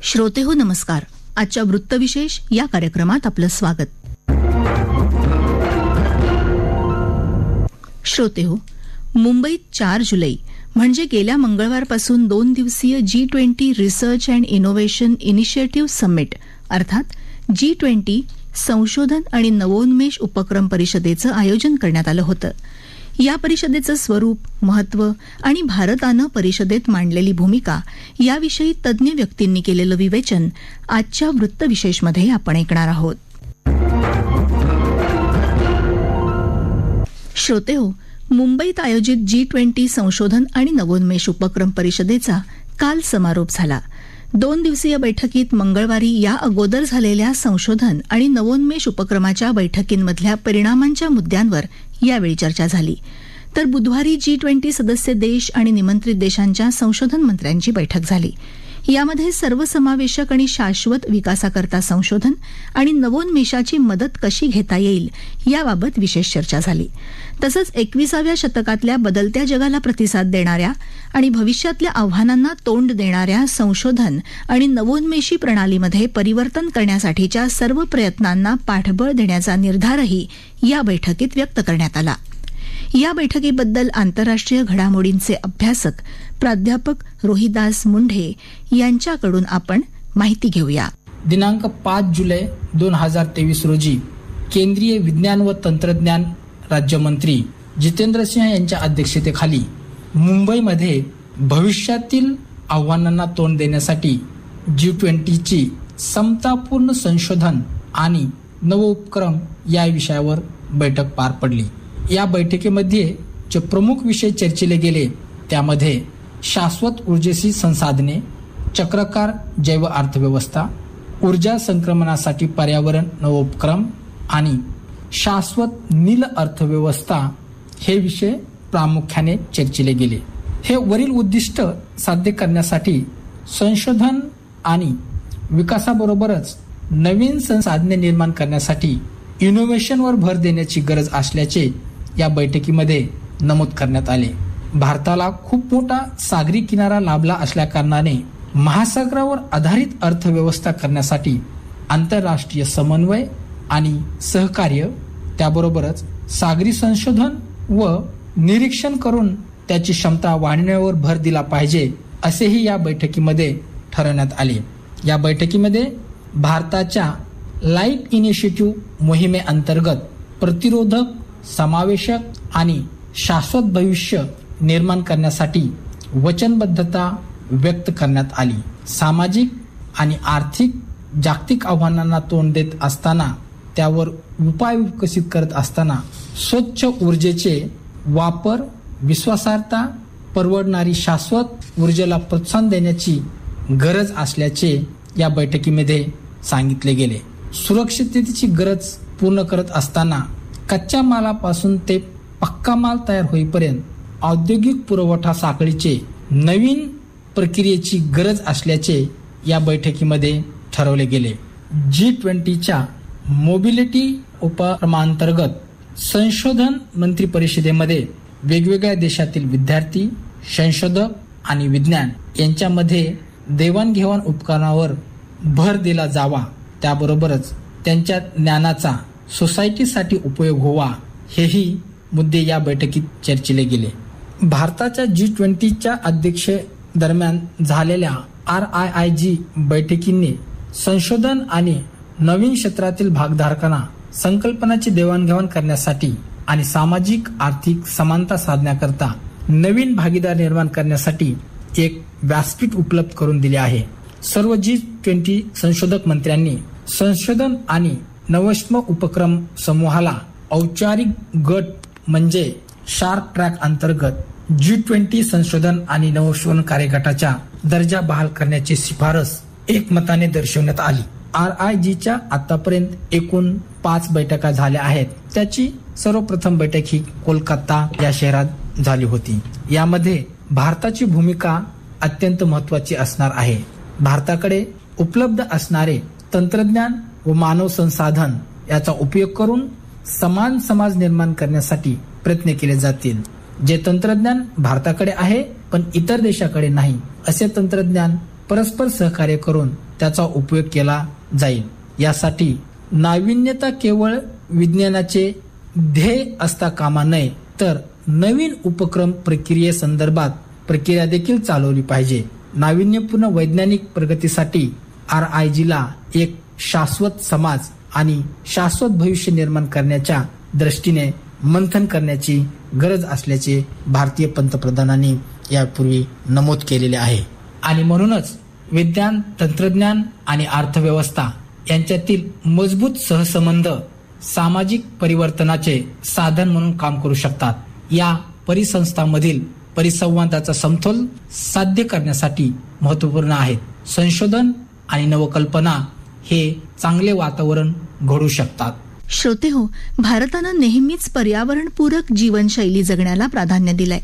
श्रोतेहो नमस्कार. आजच्या वृत्तविशेष या कार्यक्रमात आपलं स्वागत. श्रोतेहो, मुंबईत 4 जुलै म्हणजे गेल्या मंगळवारपासून 2 दिवसीय G20 research and innovation initiative summit अर्थात G20 संशोधन आणि नवोन्मेष उपक्रम परिषदेचं आयोजन करण्यात आलं होतं. या परिषदेचं स्वरूप, महत्त्व आणि भारतानं परिषदेत मांडलेली भूमिका याविषयी तज्ज्ञ व्यक्तींनी केलेलं विवेचन आजच्या वृत्तविशेषमध्ये आपण ऐकणार आहोत. श्रोतेहो, मुंबईत आयोजित G20 संशोधन आणि नवोन्मेष उपक्रम परिषदेचा काल समारोप झाला. 2 दिवसीय बैठकीत मंगळवारी या अगोदर झालेल्या संशोधन आणि नवोन्मेष उपक्रमाच्या बैठकींमधल्या परिणामांच्या मुद्द्यांवर यावेळी चर्चा झाली. तर बुधवारी G20 सदस्य देश आणि निमंत्रित देशांच्या संशोधन मंत्र्यांची बैठक झाली. यामध्ये सर्वसमावेशक आणि शाश्वत विकासाकरता संशोधन आणि नवोन्मेषाची मदत कशी घेता येईल याबाबत विशेष चर्चा झाली. तसंच 21व्या शतकातल्या बदलत्या जगाला प्रतिसाद देणाऱ्या आणि भविष्यातल्या आव्हानांना तोंड देणाऱ्या संशोधन आणि नवोन्मेषी प्रणालीमध्ये परिवर्तन करण्यासाठीच्या सर्व प्रयत्नांना पाठबळ देण्याचा निर्धारही या बैठकीत व्यक्त करण्यात आला. या बैठकीबद्दल आंतरराष्ट्रीय घडामोडींचे अभ्यासक प्राध्यापक रोहिदास मुंढे यांच्याकडून आपण माहिती घेऊया. दिनांक 5 जुलै 2023 रोजी केंद्रीय विज्ञान व तंत्रज्ञान राज्यमंत्री जितेंद्र सिंह यांच्या अध्यक्षतेखाली मुंबईमध्ये भविष्यातील आव्हानांना तोंड देण्यासाठी G20ची समतापूर्ण संशोधन आणि नवोपक्रम या विषयावर बैठक पार पडली. या बैठकीमध्ये जे प्रमुख विषय चर्चिले गेले त्यामध्ये शाश्वत ऊर्जेशी संसाधने, चक्रकार जैव अर्थव्यवस्था, ऊर्जा संक्रमणासाठी पर्यावरण नवोपक्रम आणि शाश्वत नील अर्थव्यवस्था हे विषय प्रामुख्याने चर्चिले गेले. हे वरील उद्दिष्ट साध्य करण्यासाठी संशोधन आणि विकासाबरोबरच नवीन संसाधने निर्माण करण्यासाठी इनोव्हेशनवर भर देण्याची गरज असल्याचे या बैठकीमध्ये नमूद करण्यात आले. भारताला खूप मोठा सागरी किनारा लाभला असल्याकारणाने महासागरावर आधारित अर्थव्यवस्था करण्यासाठी आंतरराष्ट्रीय समन्वय आणि सहकार्य, त्याबरोबरच सागरी संशोधन व निरीक्षण करून त्याची क्षमता वाढवण्यावर भर दिला पाहिजे असेही या बैठकीमध्ये ठरवण्यात आले. या बैठकीमध्ये भारताच्या लाईफ इनिशिएटिव्ह मोहिमेअंतर्गत प्रतिरोधक, समावेशक आणि शाश्वत भविष्य निर्माण करण्यासाठी वचनबद्धता व्यक्त करण्यात आली. सामाजिक आणि आर्थिक जागतिक आव्हानांना तोंड देत असताना त्यावर उपाय विकसित करत असताना स्वच्छ ऊर्जेचे वापर, विश्वासार्हता, परवडणारी शाश्वत ऊर्जेला प्रोत्साहन देण्याची गरज असल्याचे या बैठकीमध्ये सांगितले गेले. सुरक्षिततेची गरज पूर्ण करत असताना कच्च्या मालापासून ते पक्का माल तयार होईपर्यंत औद्योगिक पुरवठा साखळीचे नवीन प्रक्रियेची गरज असल्याचे या बैठकीमध्ये ठरवले गेले. G20च्या मोबिलिटी उपक्रमांतर्गत संशोधन मंत्री परिषदेमध्ये वेगवेगळ्या देशातील विद्यार्थी, संशोधक आणि विज्ञान यांच्यामध्ये देवाणघेवाण उपक्रमावर भर दिला जावा, त्याबरोबरच त्यांच्या ज्ञानाचा सोसायटीसाठी उपयोग व्हावा हेही मुद्दे या बैठकीत चर्चिले गेले. भारताच्या G20च्या अध्यक्ष दरम्यान झालेल्या RIIG बैठकीने संशोधन आणि नवीन क्षेत्रातील भागधारकांना संकल्पनाची देवाणघेवाण करण्यासाठी आणि सामाजिक आर्थिक समानता साधण्याकरता नवीन भागीदार निर्माण करण्यासाठी एक व्यासपीठ उपलब्ध करून दिले आहे. सर्व G20 संशोधक मंत्र्यांनी संशोधन आणि नवोन्मेष उपक्रम समूहाला औपचारिक गट म्हणजे शार्क ट्रॅक अंतर्गत G20 संशोधन आणि नवोन्मेष कार्यगटाचा दर्जा बहाल करण्याची शिफारस एकमताने दर्शवण्यात आली. RIIGच्या आतापर्यंत एकूण 5 बैठका झाल्या आहेत. त्याची सर्वप्रथम बैठक ही कोलकाता या शहरात झाली होती. यामध्ये भारताची भूमिका अत्यंत महत्वाची असणार आहे. भारताकडे उपलब्ध असणारे तंत्रज्ञान व मानव संसाधन याचा उपयोग करून समान समाज निर्माण करण्यासाठी प्रयत्न केले जातील. जे तंत्रज्ञान भारताकडे आहे पण इतर देशाकडे नाही असे तंत्रज्ञान परस्पर सहकार्य करून त्याचा उपयोग केला जाईल. यासाठी नाविन्यता केवळ विज्ञानाचे ध्येय असता कामा नये, तर नवीन उपक्रम प्रक्रियेसंदर्भात प्रक्रिया देखील चालवली पाहिजे. नाविन्यपूर्ण वैज्ञानिक प्रगतीसाठी RIG ला एक शाश्वत समाज आणि शाश्वत भविष्य निर्माण करण्याच्या दृष्टीने मंथन करण्याची गरज असल्याचे भारतीय पंतप्रधानांनी यापूर्वी नमूद केलेले आहे. आणि म्हणूनच विज्ञान, तंत्रज्ञान आणि अर्थव्यवस्था यांच्यातील मजबूत सहसंबंध सामाजिक परिवर्तनाचे साधन म्हणून काम करू शकतात. या परिसंस्थांमधील परिसंवादाचा समतोल साध्य करण्यासाठी महत्वपूर्ण आहेत. संशोधन आणि नवकल्पना हे चांगले वातावरण घडू शकतात. श्रोते हो, भारतानं नेहमीच पर्यावरणपूरक जीवनशैली जगण्याला प्राधान्य दिलंय.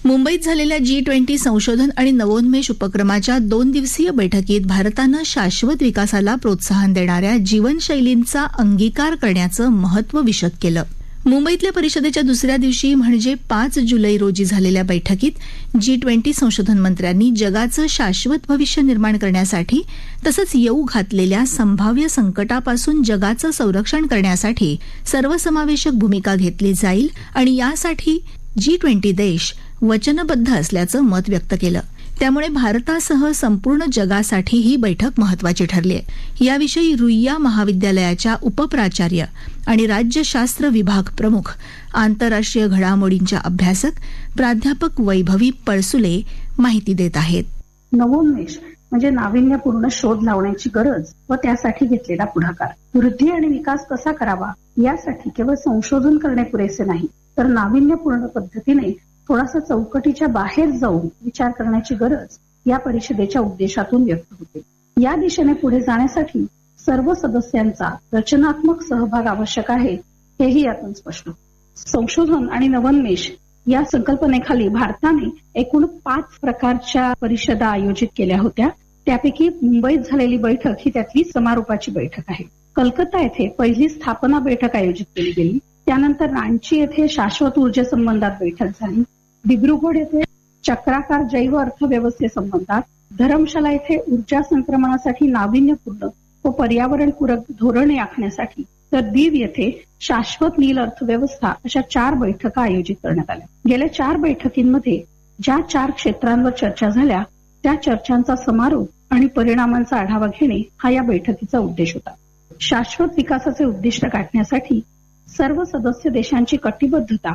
मुंबईत झालेल्या G20 संशोधन आणि नवोन्मेष उपक्रमाच्या 2 दिवसीय बैठकीत भारतानं शाश्वत विकासाला प्रोत्साहन देणाऱ्या जीवनशैलींचा अंगीकार करण्याचं महत्त्व विशद केलं. मुंबईतल्या परिषदेच्या दुसऱ्या दिवशी म्हणजे 5 जुलै रोजी झालेल्या बैठकीत G20 संशोधन मंत्र्यांनी जगाचं शाश्वत भविष्य निर्माण करण्यासाठी तसंच येऊ घातलेल्या संभाव्य संकटापासून जगाचं संरक्षण करण्यासाठी सर्वसमावेशक भूमिका घेतली जाईल आणि यासाठी G20 देश वचनबद्ध असल्याचं मत व्यक्त केलं. त्यामुळे भारतासह संपूर्ण जगासाठी ही बैठक महत्वाची ठरली आहे. याविषयी रुईया महाविद्यालयाच्या उपप्राचार्य आणि राज्यशास्त्र विभाग प्रमुख, आंतरराष्ट्रीय घडामोडींच्या अभ्यासक प्राध्यापक वैभवी पळसुले माहिती देत आहेत. नवोन्मेष म्हणजे नाविन्यपूर्ण शोध लावण्याची गरज व त्यासाठी घेतलेला पुढाकार. वृद्धी आणि विकास कसा करावा यासाठी केवळ संशोधन करणे पुरेसे नाही, तर नाविन्यपूर्ण पद्धतीने थोडासा चौकटीच्या बाहेर जाऊन विचार करण्याची गरज या परिषदेच्या उद्देशातून व्यक्त होते. या दिशेने पुढे जाण्यासाठी सर्व सदस्यांचा रचनात्मक सहभाग आवश्यक आहे, हेही यातून स्पष्ट होते. संशोधन आणि नवोन्मेष या संकल्पनेखाली भारताने एकूण 5 प्रकारच्या परिषदा आयोजित केल्या होत्या. त्यापैकी मुंबईत झालेली बैठक ही त्यातली समारोपाची बैठक आहे. कलकत्ता येथे पहिली स्थापना बैठक आयोजित केली गेली. त्यानंतर रांची येथे शाश्वत ऊर्जे संबंधात बैठक झाली. दिब्रुगड येथे चक्राकार जैव अर्थव्यवस्थेसंबंधात, धरमशाला येथे ऊर्जा संक्रमणासाठी नाविन्यपूर्ण व पर्यावरणपूरक धोरणे आखण्यासाठी, तर दीव येथे शाश्वत नील अर्थव्यवस्था अशा 4 बैठका आयोजित करण्यात आल्या. गेल्या 4 बैठकींमध्ये ज्या 4 क्षेत्रांवर चर्चा झाल्या त्या चर्चांचा समारोप आणि परिणामांचा आढावा घेणे हा या बैठकीचा उद्देश होता. शाश्वत विकासाचे उद्दिष्ट गाठण्यासाठी सर्व सदस्य देशांची कटिबद्धता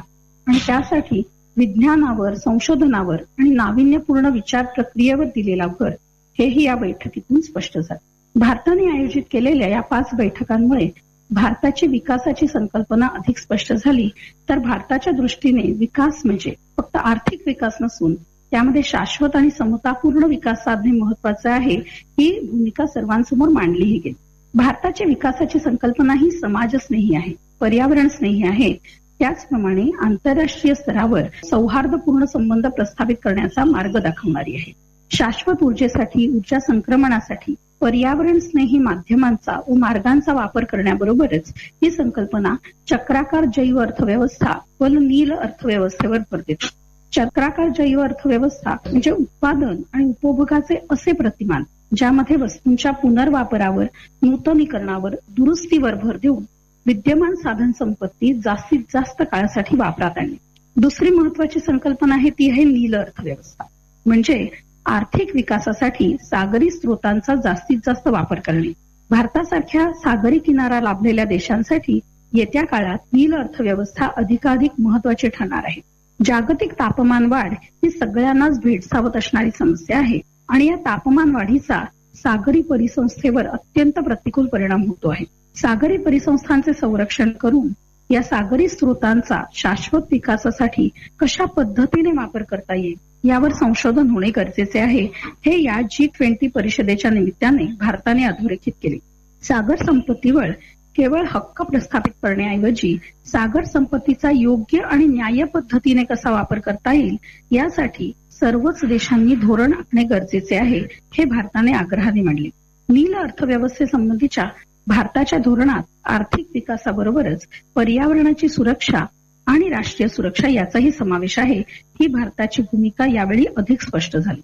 आणि त्यासाठी विज्ञानावर, संशोधनावर आणि नाविन्यपूर्ण विचार प्रक्रियेवर दिलेला भर हेही या बैठकीतून स्पष्ट झालं. भारताने आयोजित केलेल्या या 5 बैठकांमुळे भारताची विकासाची संकल्पना अधिक स्पष्ट झाली. तर भारताच्या दृष्टीने विकास म्हणजे फक्त आर्थिक विकास नसून त्यामध्ये शाश्वत आणि समतापूर्ण विकास साधणे महत्वाचे आहे, ही भूमिका सर्वांसमोर मांडलीही गेली. भारताची विकासाची संकल्पना ही समाजस्नेही आहे, पर्यावरण स्नेही आहे. त्याचप्रमाणे आंतरराष्ट्रीय स्तरावर सौहार्दपूर्ण संबंध प्रस्थापित करण्याचा मार्ग दाखवणारी आहे. शाश्वत ऊर्जेसाठी, ऊर्जा संक्रमणासाठी पर्यावरण स्नेही माध्यमांचा व मार्गांचा वापर करण्याबरोबरच ही संकल्पना चक्राकार जैव अर्थव्यवस्था व नील अर्थव्यवस्थेवर भर देते. चक्राकार जैव अर्थव्यवस्था म्हणजे उत्पादन आणि उपभोगाचे असे प्रतिमान ज्यामध्ये वस्तूंच्या पुनर्वापरावर, नूतनीकरणावर, दुरुस्तीवर भर देऊन विद्यमान साधन संपत्ती जास्तीत जास्त काळासाठी वापरात आणणे. दुसरी महत्वाची संकल्पना आहे ती आहे नील अर्थव्यवस्था, म्हणजे आर्थिक विकासासाठी सागरी स्रोतांचा जास्तीत जास्त वापर करणे. भारतासारख्या सागरी किनारा लाभलेल्या देशांसाठी येत्या काळात नील अर्थव्यवस्था अधिकाधिक महत्वाची ठरणार आहे. जागतिक तापमान वाढ ही सगळ्यांनाच भेडसावत असणारी समस्या आहे आणि या तापमान वाढीचा सागरी परिसंस्थेवर अत्यंत प्रतिकूल परिणाम होतो आहे. सागरी परिसंस्थांचे संरक्षण करून या सागरी स्रोतांचा शाश्वत विकासासाठी कशा पद्धतीने वापर करता येईल यावर संशोधन होणे गरजेचे आहे, हे या G20 परिषदेच्या निमित्ताने भारताने अधोरेखित केले. सागर संपत्तीवर केवळ हक्क प्रस्थापित करण्याऐवजी सागर संपत्तीचा योग्य आणि न्याय्य पद्धतीने कसा वापर करता येईल यासाठी सर्वच देशांनी धोरण आखणे गरजेचे आहे, हे भारताने आग्रहाने मांडले. नील अर्थव्यवस्थेसंबंधीच्या भारताच्या धोरणात आर्थिक विकासाबरोबरच पर्यावरणाची सुरक्षा आणि राष्ट्रीय सुरक्षा याचाही समावेश आहे. ही भारताची भूमिका यावेळी अधिक स्पष्ट झाली.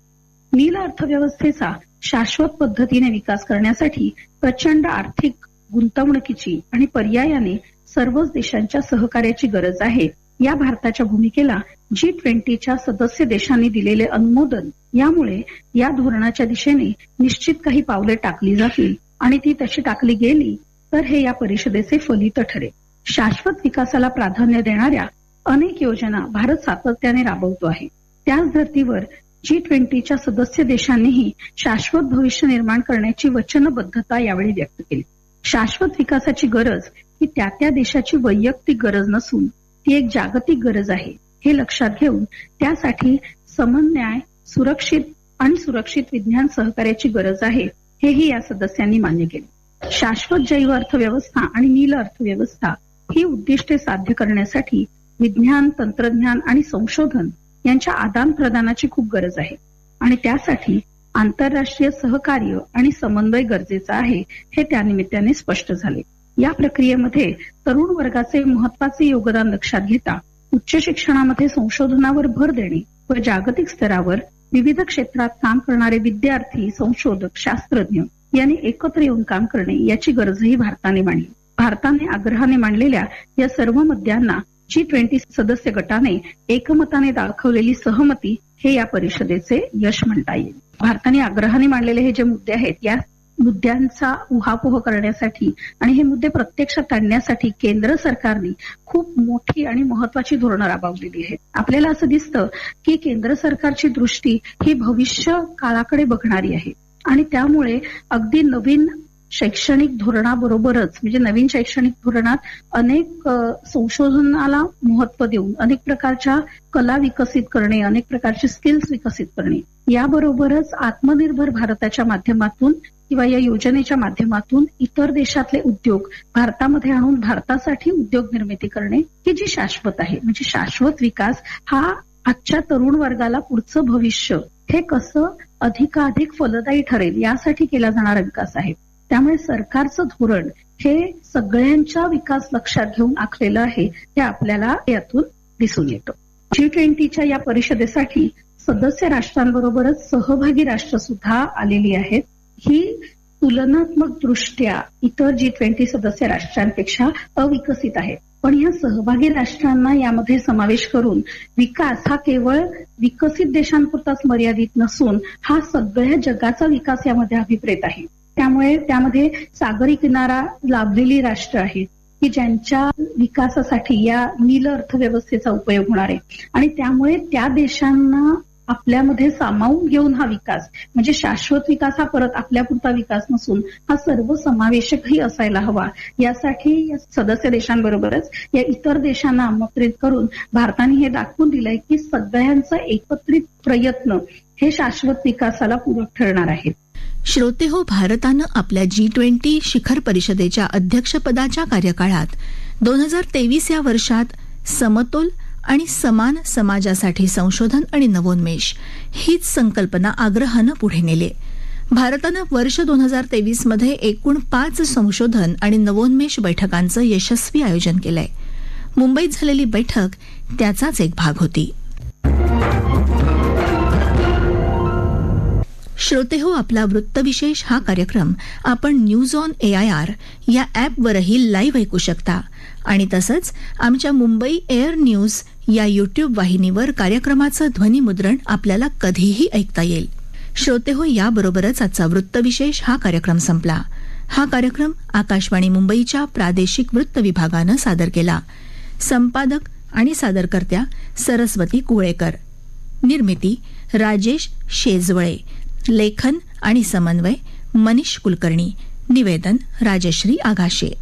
नील अर्थव्यवस्थेचा शाश्वत पद्धतीने विकास करण्यासाठी प्रचंड आर्थिक गुंतवणुकीची आणि पर्यायाने सर्वच देशांच्या सहकार्याची गरज आहे. या भारताच्या भूमिकेला G20च्या सदस्य देशांनी दिलेले अनुमोदन यामुळे या धोरणाच्या दिशेने निश्चित काही पावले टाकली जातील आणि ती तशी टाकली गेली तर हे या परिषदेचे फलित ठरेल. शाश्वत विकासाला प्राधान्य देणाऱ्या अनेक योजना भारत सातत्याने राबवतो आहे. त्याच धर्तीवर G20च्या सदस्य देशांनीही शाश्वत भविष्य निर्माण करण्याची वचनबद्धता यावेळी व्यक्त केली. शाश्वत विकासाची गरज ही त्या देशाची वैयक्तिक गरज नसून ती एक जागतिक गरज आहे हे लक्षात घेऊन त्यासाठी समन्वय, सुरक्षित विज्ञान सहकार्याची गरज आहे हेही या सदस्यांनी मान्य केले. शाश्वत जैव अर्थव्यवस्था आणि नील अर्थव्यवस्था ही उद्दिष्टे साध्य करण्यासाठी विज्ञान, तंत्रज्ञान आणि संशोधन यांच्या आदान प्रदानाची खूप गरज आहे आणि त्यासाठी आंतरराष्ट्रीय सहकार्य आणि समन्वय गरजेचा आहे हे त्यानिमित्ताने स्पष्ट झाले. या प्रक्रियेमध्ये तरुण वर्गाचे महत्वाचे योगदान लक्षात घेता उच्च शिक्षणामध्ये संशोधनावर भर देणे व जागतिक स्तरावर विविध क्षेत्रात काम करणारे विद्यार्थी, संशोधक, शास्त्रज्ञ यांनी एकत्र येऊन काम करणे याची गरजही भारताने मांडली. भारताने आग्रहाने मांडलेल्या या सर्व मुद्द्यांना G20 सदस्य गटाने एकमताने दाखवलेली सहमती हे या परिषदेचे यश म्हणता येईल. भारताने आग्रहाने मांडलेले हे जे मुद्दे आहेत या मुद्द्यांचा उहापोह करण्यासाठी आणि हे मुद्दे प्रत्यक्षात आणण्यासाठी केंद्र सरकारने खूप मोठी आणि महत्वाची धोरणं राबवलेली आहेत. आपल्याला असं दिसतं की केंद्र सरकारची दृष्टी ही भविष्य काळाकडे बघणारी आहे आणि त्यामुळे अगदी नवीन शैक्षणिक धोरणाबरोबरच म्हणजे नवीन शैक्षणिक धोरणात अनेक संशोधनाला महत्व देऊन अनेक प्रकारच्या कला विकसित करणे, अनेक प्रकारचे स्किल्स विकसित करणे याबरोबरच आत्मनिर्भर भारताच्या माध्यमातून किंवा या योजनेच्या माध्यमातून इतर देशातले उद्योग भारतामध्ये आणून भारतासाठी उद्योग निर्मिती करणे ही जी शाश्वत आहे म्हणजे शाश्वत विकास हा आजच्या तरुण वर्गाला पुढचं भविष्य हे कसं अधिकाधिक फलदायी ठरेल यासाठी केला जाणारा विकास आहे. त्यामुळे सरकारचं धोरण हे सगळ्यांचा विकास लक्षात घेऊन आखलेलं आहे हे आपल्याला यातून दिसून येतं. G20च्या या परिषदेसाठी सदस्य राष्ट्रांबरोबरच सहभागी राष्ट्र सुद्धा आलेली आहेत. ही तुलनात्मक दृष्ट्या इतर G20 सदस्य राष्ट्रांपेक्षा अविकसित आहे. पण या सहभागी राष्ट्रांना यामध्ये समावेश करून विकास हा केवळ विकसित देशांपुरताच मर्यादित नसून हा सगळ्या जगाचा विकास यामध्ये अभिप्रेत आहे. त्यामुळे त्यामध्ये सागरी किनारा लाभलेली राष्ट्र आहेत की ज्यांच्या विकासासाठी या नील अर्थव्यवस्थेचा उपयोग होणार आहे आणि त्यामुळे त्या देशांना आपल्यामध्ये सामावून घेऊन हा विकास म्हणजे शाश्वत विकास हा परत आपल्यापुरता विकास नसून हा सर्व समावेशकही असायला हवा. यासाठी या सदस्य देशांबरोबरच या इतर देशांना आमंत्रित करून भारताने हे दाखवून दिलंय की सगळ्यांचा एकत्रित प्रयत्न हे शाश्वत विकासाला पूरक ठरणार आहेत. श्रोते हो, भारतानं आपल्या G20 शिखर परिषदेच्या अध्यक्षपदाच्या कार्यकाळात 2023 या वर्षात समतोल आणि समान समाजासाठी संशोधन आणि नवोन्मेष हीच संकल्पना आग्रहानं पुढे नेली. भारतानं वर्ष 2023 मध्ये एकूण 5 संशोधन आणि नवोन्मेष बैठकांचं यशस्वी आयोजन केलंय. मुंबईत झालेली बैठक त्याचाच एक भाग होती. श्रोते हो, आपला वृत्तविशेष हा कार्यक्रम आपण न्यूज ऑन AIR या ॲपवरही लाईव्ह ऐकू शकता आणि तसंच आमच्या मुंबई एअर न्यूज या YouTube वाहिनीवर कार्यक्रमाचं ध्वनिमुद्रण आपल्याला कधीही ऐकता येईल. श्रोते हो, याबरोबरच आजचा वृत्तविशेष हा कार्यक्रम संपला. हा कार्यक्रम आकाशवाणी मुंबईच्या प्रादेशिक वृत्त विभागानं सादर केला. संपादक आणि सादरकर्त्या सरस्वती कुळेकर, निर्मिती राजेश शेजवळे, लेखन आणि समन्वय मनीष कुलकर्णी, निवेदन राजश्री आगाशे.